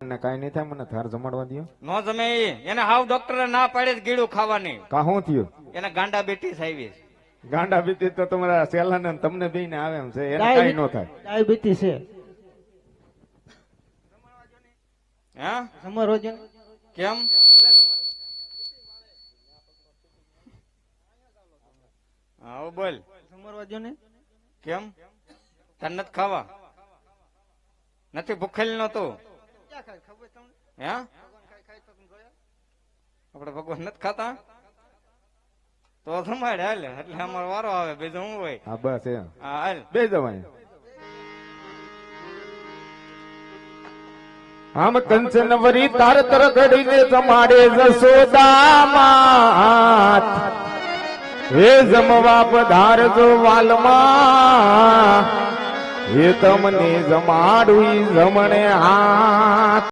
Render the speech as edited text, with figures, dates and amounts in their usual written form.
ને કાઈ નહીં થાય, મને થાર જમાડવા દયો. નો જમે એને હાવ ડોક્ટરે ના પાડે ગીડું ખાવાની. કા શું થયું? એને ગાંડા બેટી આવી. ગાંડા બીતી તો તમારા સેલા ને તમને બે ને આવે એમ છે, એને કાઈ નો થાય. ડાયાબિટીસ છે. હા તમારો છે કેમ? હા બોલ. સમરવા જો ને કેમ તને નથી ખાવા? નથી ભૂખેલ નતું? હે આપડે ભગવાન નથી ખાતા તો જમાડે હાલે, એટલે અમારો વારો આવે. બીજું શું હોય? હા બસ એમ. હા હાલ બે જવાય. આમ કંચન વરી તાર તર ઘડીને જમાડે જશોદા માત, હે જમવા પધારજો વાલમાં, હે તમને જમાડું જમણે હાથ.